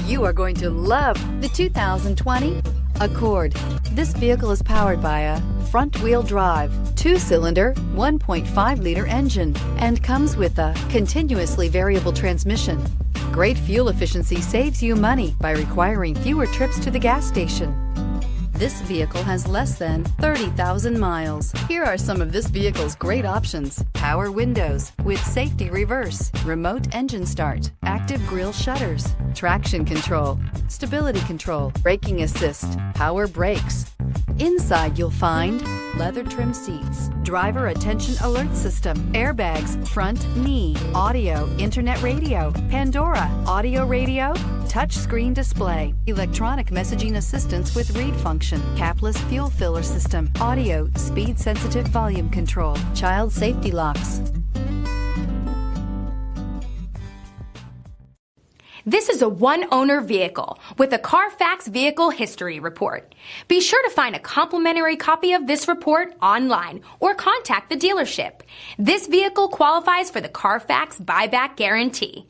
You are going to love the 2020 Accord. This vehicle is powered by a front-wheel drive, 2-cylinder, 1.5-liter engine, and comes with a continuously variable transmission. Great fuel efficiency saves you money by requiring fewer trips to the gas station. This vehicle has less than 30,000 miles. Here are some of this vehicle's great options: power windows with safety reverse, remote engine start, active grille shutters, traction control, stability control, braking assist, power brakes. Inside you'll find leather trim seats, driver attention alert system, airbags, front knee, audio, internet radio, Pandora, audio radio, touchscreen display, electronic messaging assistance with read function, capless fuel filler system, audio, speed sensitive volume control, child safety locks. This is a one-owner vehicle with a CARFAX Vehicle History Report. Be sure to find a complimentary copy of this report online or contact the dealership. This vehicle qualifies for the CARFAX Buyback Guarantee.